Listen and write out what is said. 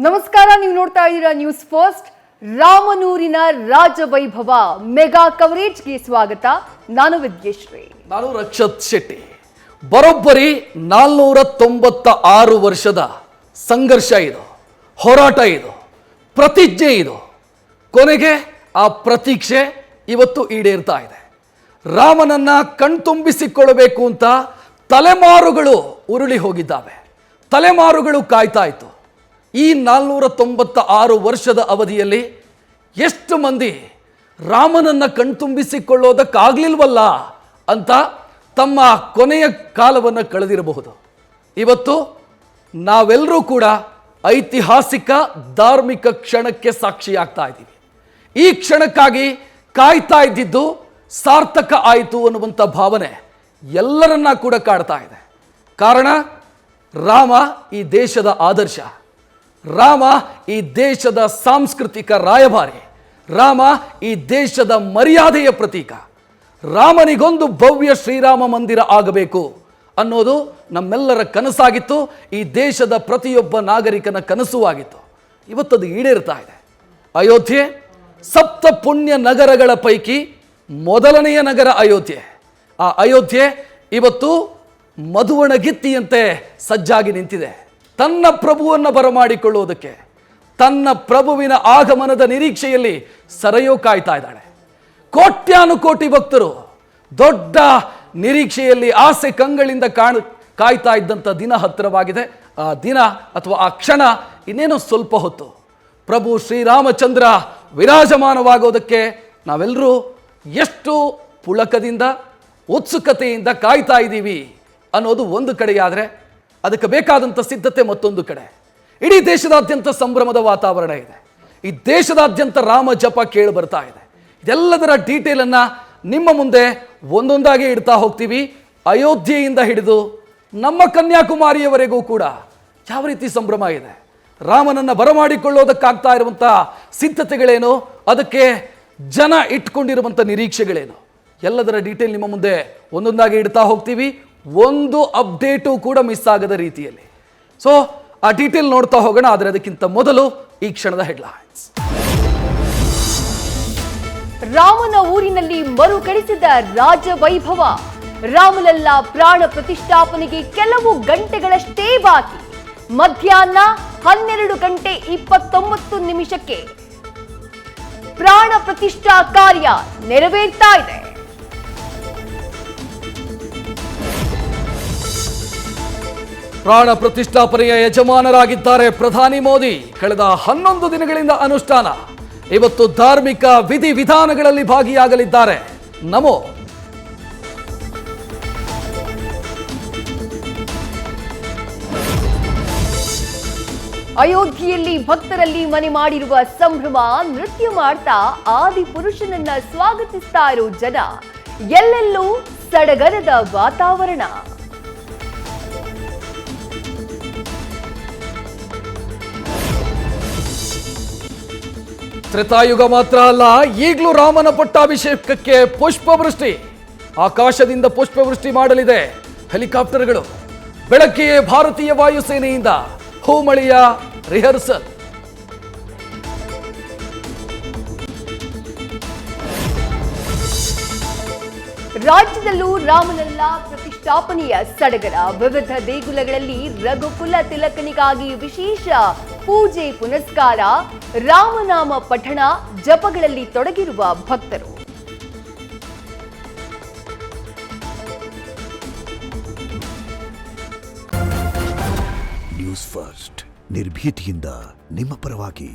ನಮಸ್ಕಾರ, ನೀವು ನೋಡ್ತಾ ಇದ್ದೀರಾ ನ್ಯೂಸ್ ಫಸ್ಟ್. ರಾಮನೂರಿನ ರಾಜವೈಭವ ಮೆಗಾ ಕವರೇಜ್ಗೆ ಸ್ವಾಗತ. ನಾನು ವಿದ್ಯಶ್ರೀ. ನಾನು ರಕ್ಷತ್ ಶೆಟ್ಟಿ. ಬರೋಬ್ಬರಿ 496 ವರ್ಷದ ಸಂಘರ್ಷ ಇದು, ಹೋರಾಟ ಇದು, ಪ್ರತಿಜ್ಞೆ ಇದು. ಕೊನೆಗೆ ಆ ಪ್ರತೀಕ್ಷೆ ಇವತ್ತು ಈಡೇರ್ತಾ ಇದೆ. ರಾಮನನ್ನ ಕಣ್ತುಂಬಿಸಿಕೊಳ್ಳಬೇಕು ಅಂತ ತಲೆಮಾರುಗಳು ಉರುಳಿ ಹೋಗಿದ್ದಾವೆ, ತಲೆಮಾರುಗಳು ಕಾಯ್ತಾ ಇತ್ತು. ಈ 496 ವರ್ಷದ ಅವಧಿಯಲ್ಲಿ ಎಷ್ಟು ಮಂದಿ ರಾಮನನ್ನ ಕಣ್ತುಂಬಿಸಿಕೊಳ್ಳೋದಕ್ಕಾಗಲಿಲ್ವಲ್ಲ ಅಂತ ತಮ್ಮ ಕೊನೆಯ ಕಾಲವನ್ನು ಕಳೆದಿರಬಹುದು. ಇವತ್ತು ನಾವೆಲ್ಲರೂ ಕೂಡ ಐತಿಹಾಸಿಕ ಧಾರ್ಮಿಕ ಕ್ಷಣಕ್ಕೆ ಸಾಕ್ಷಿಯಾಗ್ತಾ ಇದ್ದೀವಿ. ಈ ಕ್ಷಣಕ್ಕಾಗಿ ಕಾಯ್ತಾ ಇದ್ದಿದ್ದು ಸಾರ್ಥಕ ಆಯಿತು ಅನ್ನುವಂಥ ಭಾವನೆ ಎಲ್ಲರನ್ನ ಕೂಡ ಕಾಡ್ತಾ ಇದೆ. ಕಾರಣ, ರಾಮ ಈ ದೇಶದ ಆದರ್ಶ, ರಾಮ ಈ ದೇಶದ ಸಾಂಸ್ಕೃತಿಕ ರಾಯಭಾರಿ, ರಾಮ ಈ ದೇಶದ ಮರ್ಯಾದೆಯ ಪ್ರತೀಕ. ರಾಮನಿಗೊಂದು ಭವ್ಯ ಶ್ರೀರಾಮ ಮಂದಿರ ಆಗಬೇಕು ಅನ್ನೋದು ನಮ್ಮೆಲ್ಲರ ಕನಸಾಗಿತ್ತು, ಈ ದೇಶದ ಪ್ರತಿಯೊಬ್ಬ ನಾಗರಿಕನ ಕನಸೂ ಆಗಿತ್ತು. ಇವತ್ತದು ಈಡೇರ್ತಾ ಇದೆ. ಅಯೋಧ್ಯೆ ಸಪ್ತ ಪುಣ್ಯ ನಗರಗಳ ಪೈಕಿ ಮೊದಲನೆಯ ನಗರ ಅಯೋಧ್ಯೆ. ಆ ಅಯೋಧ್ಯೆ ಇವತ್ತು ಮಧುವಣಗಿತ್ತಿಯಂತೆ ಸಜ್ಜಾಗಿ ನಿಂತಿದೆ. ತನ್ನ ಪ್ರಭುವನ್ನು ಬರಮಾಡಿಕೊಳ್ಳುವುದಕ್ಕೆ, ತನ್ನ ಪ್ರಭುವಿನ ಆಗಮನದ ನಿರೀಕ್ಷೆಯಲ್ಲಿ ಸರಯೋ ಕಾಯ್ತಾ ಇದ್ದಾಳೆ. ಕೋಟ್ಯಾನುಕೋಟಿ ಭಕ್ತರು ದೊಡ್ಡ ನಿರೀಕ್ಷೆಯಲ್ಲಿ ಆಸೆ ಕಂಗಳಿಂದ ಕಾಯ್ತಾ ಇದ್ದಂಥ ದಿನ ಹತ್ತಿರವಾಗಿದೆ. ಆ ದಿನ ಅಥವಾ ಆ ಕ್ಷಣ ಇನ್ನೇನೋ ಸ್ವಲ್ಪ ಹೊತ್ತು ಪ್ರಭು ಶ್ರೀರಾಮಚಂದ್ರ ವಿರಾಜಮಾನವಾಗೋದಕ್ಕೆ ನಾವೆಲ್ಲರೂ ಎಷ್ಟು ಪುಳಕದಿಂದ ಉತ್ಸುಕತೆಯಿಂದ ಕಾಯ್ತಾ ಇದ್ದೀವಿ ಅನ್ನೋದು ಒಂದು ಕಡೆಯಾದರೆ, ಅದಕ್ಕೆ ಬೇಕಾದಂಥ ಸಿದ್ಧತೆ ಮತ್ತೊಂದು ಕಡೆ. ಇಡೀ ದೇಶದಾದ್ಯಂತ ಸಂಭ್ರಮದ ವಾತಾವರಣ ಇದೆ. ಈ ದೇಶದಾದ್ಯಂತ ರಾಮ ಜಪ ಕೇಳಿ ಬರ್ತಾ ಇದೆ. ಇದೆಲ್ಲದರ ಡೀಟೇಲನ್ನು ನಿಮ್ಮ ಮುಂದೆ ಒಂದೊಂದಾಗಿ ಇಡ್ತಾ ಹೋಗ್ತೀವಿ. ಅಯೋಧ್ಯೆಯಿಂದ ಹಿಡಿದು ನಮ್ಮ ಕನ್ಯಾಕುಮಾರಿಯವರೆಗೂ ಕೂಡ ಯಾವ ರೀತಿ ಸಂಭ್ರಮ ಇದೆ, ರಾಮನನ್ನು ಬರಮಾಡಿಕೊಳ್ಳೋದಕ್ಕಾಗ್ತಾ ಇರುವಂಥ ಸಿದ್ಧತೆಗಳೇನು, ಅದಕ್ಕೆ ಜನ ಇಟ್ಕೊಂಡಿರುವಂಥ ನಿರೀಕ್ಷೆಗಳೇನು, ಎಲ್ಲದರ ಡೀಟೇಲ್ ನಿಮ್ಮ ಮುಂದೆ ಒಂದೊಂದಾಗಿ ಇಡ್ತಾ ಹೋಗ್ತೀವಿ. ಒಂದು ಅಪ್ಡೇಟು ಕೂಡ ಮಿಸ್ ಆಗದ ರೀತಿಯಲ್ಲಿ. ಸೊ ಆ ಡೀಟೇಲ್ ನೋಡ್ತಾ ಹೋಗೋಣ. ಆದರೆ ಅದಕ್ಕಿಂತ ಮೊದಲು ಈ ಕ್ಷಣದ ಹೆಡ್ಲೈನ್ಸ್. ರಾಮನ ಊರಿನಲ್ಲಿ ಮರುಕಳಿಸಿದ ರಾಜವೈಭವ. ರಾಮಲಲ್ಲ ಪ್ರಾಣ ಪ್ರತಿಷ್ಠಾಪನೆಗೆ ಕೆಲವು ಗಂಟೆಗಳಷ್ಟೇ ಬಾಕಿ. ಮಧ್ಯಾಹ್ನ 12:29 ಪ್ರಾಣ ಪ್ರತಿಷ್ಠಾ ಕಾರ್ಯ ನೆರವೇರ್ತಾ ಇದೆ. ಪ್ರಾಣ ಪ್ರತಿಷ್ಠಾಪನೆಯ ಯಜಮಾನರಾಗಿದ್ದಾರೆ ಪ್ರಧಾನಿ ಮೋದಿ. ಕಳೆದ 11 ದಿನಗಳಿಂದ ಅನುಷ್ಠಾನ. ಇವತ್ತು ಧಾರ್ಮಿಕ ವಿಧಿವಿಧಾನಗಳಲ್ಲಿ ಭಾಗಿಯಾಗಲಿದ್ದಾರೆ. ನಮೋ ಅಯೋಧ್ಯೆಯಲ್ಲಿ ಭಕ್ತರಲ್ಲಿ ಮನೆ ಮಾಡಿರುವ ಸಂಭ್ರಮ. ನೃತ್ಯ ಮಾಡ್ತಾ ಆದಿಪುರುಷನನ್ನ ಸ್ವಾಗತಿಸ್ತಾ ಇರೋ ಜನ. ಎಲ್ಲೆಲ್ಲೂ ಸಡಗರದ ವಾತಾವರಣ. ತ್ರೇತಾಯುಗ ಮಾತ್ರ ಅಲ್ಲ, ಈಗಲೂ ರಾಮನ ಪಟ್ಟಾಭಿಷೇಕಕ್ಕೆ ಪುಷ್ಪವೃಷ್ಟಿ. ಆಕಾಶದಿಂದ ಪುಷ್ಪವೃಷ್ಟಿ ಮಾಡಲಿದೆ ಹೆಲಿಕಾಪ್ಟರ್ಗಳು. ಬೆಳಗ್ಗೆಯೇ ಭಾರತೀಯ ವಾಯುಸೇನೆಯಿಂದ ಹೂಮಳೆಯ ರಿಹರ್ಸಲ್. ರಾಜ್ಯದಲ್ಲೂ ರಾಮಲಲ್ಲ ಪ್ರತಿಷ್ಠಾಪನೆಯ ಸಡಗರ. ವಿವಿಧ ದೇಗುಲಗಳಲ್ಲಿ ರಘುಕುಲ ತಿಲಕನಿಗಾಗಿ ವಿಶೇಷ ಪೂಜೆ ಪುನಸ್ಕಾರ. ರಾಮನಾಮ ಪಠಣ ಜಪಗಳಲ್ಲಿ ತೊಡಗಿರುವ ಭಕ್ತರು. ನ್ಯೂಸ್ ಫಸ್ಟ್, ನಿರ್ಭೀತಿಯಿಂದ ನಿಮ್ಮ ಪರವಾಗಿ.